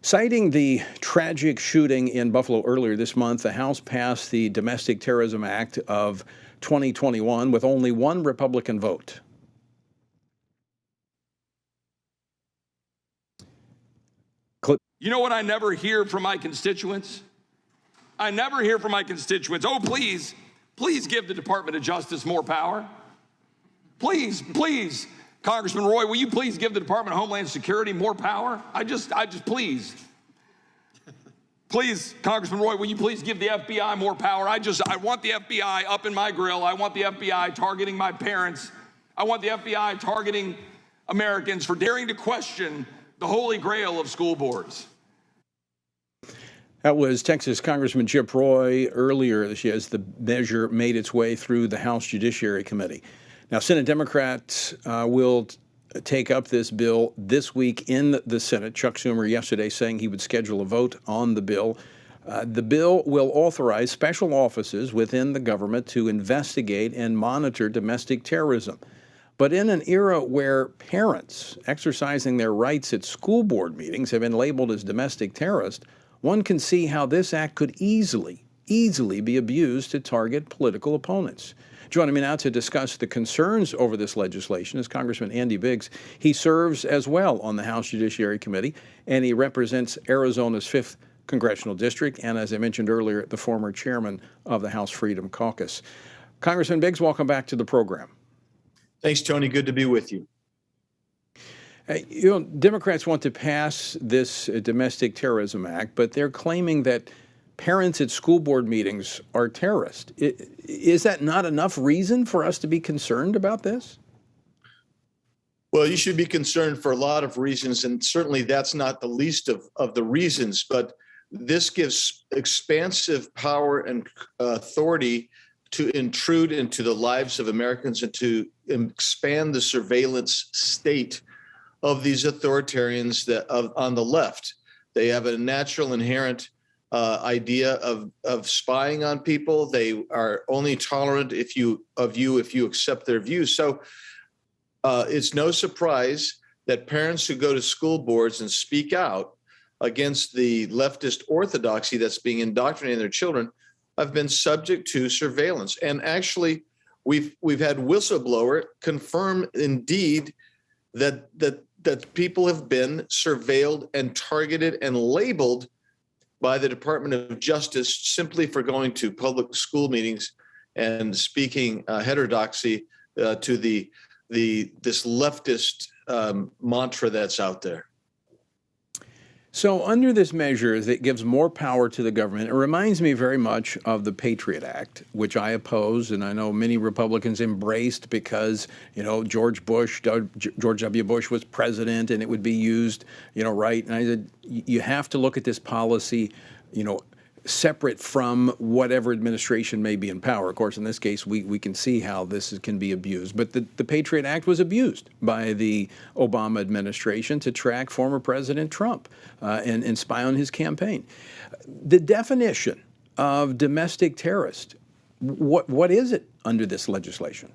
Citing the tragic shooting in Buffalo earlier this month, the House passed the Domestic Terrorism Act of 2021 with only one Republican vote. You know what I never hear from my constituents? I never hear from my constituents, oh, please give the Department of Justice more power. Please, Congressman Roy, will you please give the Department of Homeland Security more power? I just please. Please, Congressman Roy, will you please give the FBI more power? I want the FBI up in my grill. I want the FBI targeting my parents. I want the FBI targeting Americans for daring to question the holy grail of school boards. That was Texas Congressman Chip Roy earlier this year as the measure made its way through the House Judiciary Committee. Now, Senate Democrats will take up this bill this week in the Senate. Chuck Schumer yesterday saying he would schedule a vote on the bill. The bill will authorize special offices within the government to investigate and monitor domestic terrorism. But in an era where parents exercising their rights at school board meetings have been labeled as domestic terrorists, one can see how this act could easily be abused to target political opponents. Joining me now to discuss the concerns over this legislation is Congressman Andy Biggs. He serves as well on the House Judiciary Committee, and he represents Arizona's 5th Congressional District, and as I mentioned earlier, the former chairman of the House Freedom Caucus. Congressman Biggs, welcome back to the program. Thanks, Tony. Good to be with you. Democrats want to pass this Domestic Terrorism Act, but they're claiming that parents at school board meetings are terrorists. Is that not enough reason for us to be concerned about this? Well, you should be concerned for a lot of reasons, and certainly that's not the least of the reasons, but this gives expansive power and authority to intrude into the lives of Americans and to expand the surveillance state of these authoritarians on the left. They have a natural inherent idea of spying on people. They are only tolerant if you accept their views. So it's no surprise that parents who go to school boards and speak out against the leftist orthodoxy that's being indoctrinated in their children have been subject to surveillance. And actually, we've had whistleblower confirm indeed that people have been surveilled and targeted and labeled by the Department of Justice simply for going to public school meetings and speaking heterodoxy to this leftist mantra that's out there. So under this measure that gives more power to the government, it reminds me very much of the Patriot Act, which I oppose, and I know many Republicans embraced because, George W. Bush was president and it would be used, right? And I said, you have to look at this policy, separate from whatever administration may be in power. Of course, in this case, we can see how this can be abused. But the Patriot Act was abused by the Obama administration to track former President Trump and spy on his campaign. The definition of domestic terrorist, what is it under this legislation?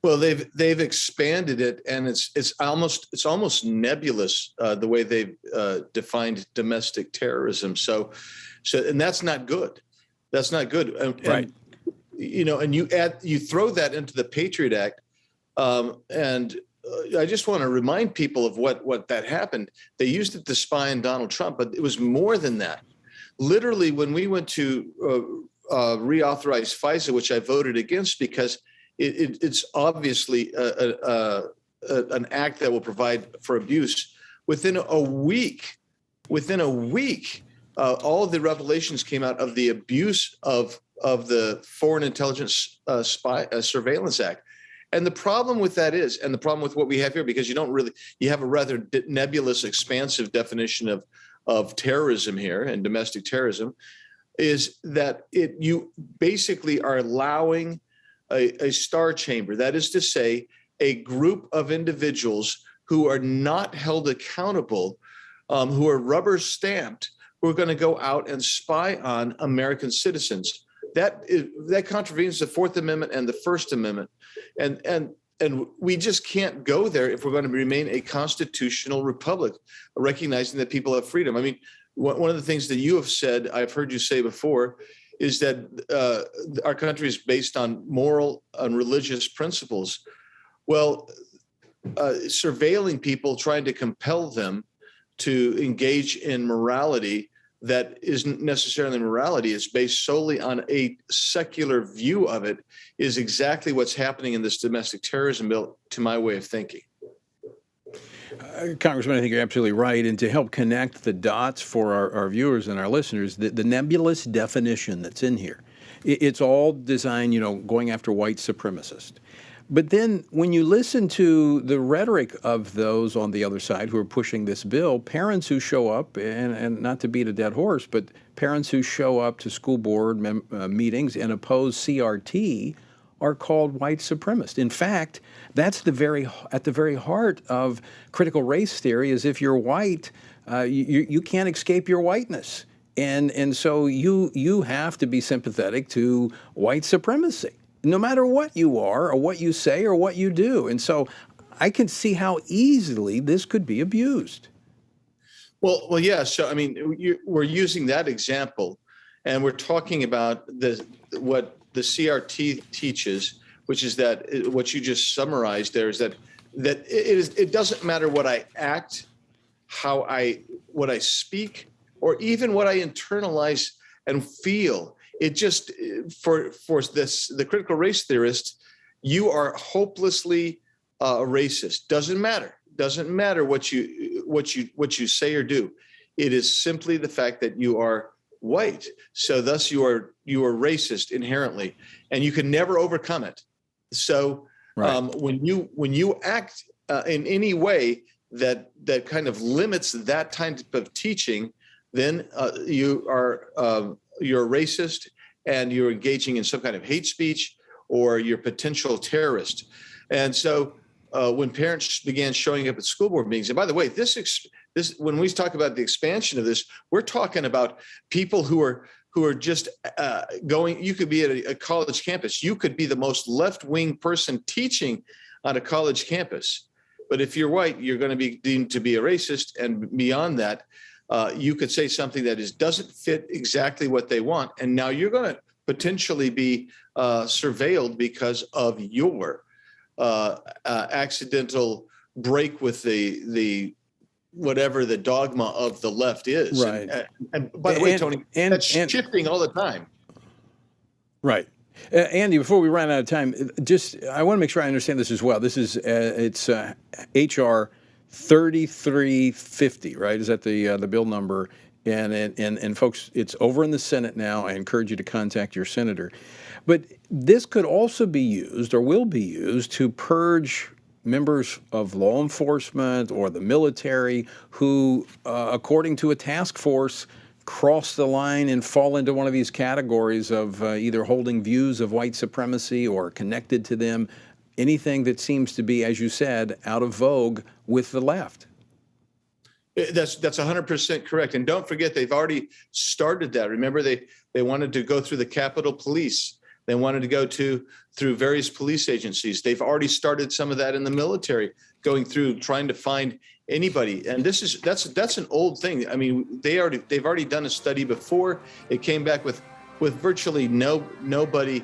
Well, they've expanded it, and it's almost nebulous the way they've defined domestic terrorism. So, and that's not good. That's not good. Right. And you throw that into the Patriot Act, and I just want to remind people of what that happened. They used it to spy on Donald Trump, but it was more than that. Literally, when we went to reauthorize FISA, which I voted against because it's obviously an act that will provide for abuse. Within a week, all the revelations came out of the abuse of the Foreign Intelligence Surveillance Act. And the problem with that is, and the problem with what we have here, because you have a rather nebulous, expansive definition of terrorism here and domestic terrorism, is that you basically are allowing a star chamber, that is to say, a group of individuals who are not held accountable, who are rubber stamped, who are going to go out and spy on American citizens. That contravenes the Fourth Amendment and the First Amendment. And and we just can't go there if we're going to remain a constitutional republic, recognizing that people have freedom. I mean, one of the things that you have said, I've heard you say before, is that our country is based on moral and religious principles. Well, surveilling people, trying to compel them to engage in morality that isn't necessarily morality, is based solely on a secular view of it, is exactly what's happening in this domestic terrorism bill, to my way of thinking. Congressman, I think you're absolutely right. And to help connect the dots for our viewers and our listeners, the nebulous definition that's in here, it's all designed, going after white supremacists. But then when you listen to the rhetoric of those on the other side who are pushing this bill, parents who show up, and not to beat a dead horse, but parents who show up to school board meetings and oppose CRT are called white supremacists. In fact, that's at the very heart of critical race theory, is if you're white, you can't escape your whiteness. And so you have to be sympathetic to white supremacy, no matter what you are or what you say or what you do. And so I can see how easily this could be abused. Well, yeah. So, I mean, we're using that example, and we're talking about what the CRT teaches, which is that what you just summarized there is that it doesn't matter what I act, what I speak, or even what I internalize and feel. It just, for the critical race theorist, you are hopelessly racist. Doesn't matter what you say or do. It is simply the fact that you are white. So thus you are racist inherently, and you can never overcome it. So right. When you act in any way that kind of limits that type of teaching, then you're racist, and you're engaging in some kind of hate speech, or you're a potential terrorist. And so when parents began showing up at school board meetings, and by the way, this when we talk about the expansion of this, we're talking about people who are just going. You could be at a college campus. You could be the most left-wing person teaching on a college campus, but if you're white, you're going to be deemed to be a racist. And beyond that, you could say something that doesn't fit exactly what they want, and now you're going to potentially be surveilled because of your accidental break with the whatever the dogma of the left is. Right. And by the way, Tony, that's shifting all the time. Right. Andy, before we run out of time, I want to make sure I understand this as well. This is it's HR 3350, right? Is that the bill number? And folks, it's over in the Senate now. I encourage you to contact your senator. But this could also be used, or will be used, to purge members of law enforcement or the military who, according to a task force, cross the line and fall into one of these categories of either holding views of white supremacy or connected to them, anything that seems to be, as you said, out of vogue with the left. That's 100% correct. And don't forget, they've already started that. Remember, they wanted to go through the Capitol Police. They wanted to go through various police agencies. They've already started some of that in the military, going through trying to find anybody. And that's an old thing. I mean, they've already done a study before. It came back with virtually nobody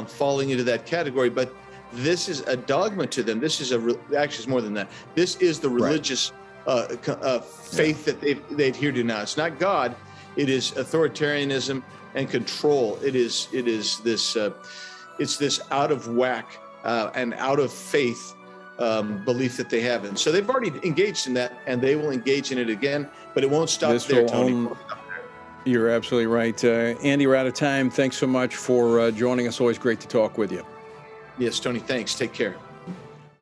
falling into that category. But this is a dogma to them. This is actually it's more than that. This is the religious faith that they adhere to now. It's not God. It is authoritarianism and control. It's this out of whack and out of faith belief that they have. And so they've already engaged in that, and they will engage in it again, but it won't stop there, Tony. You're absolutely right. Andy, we're out of time. Thanks so much for joining us. Always great to talk with you. Yes, Tony, thanks. Take care.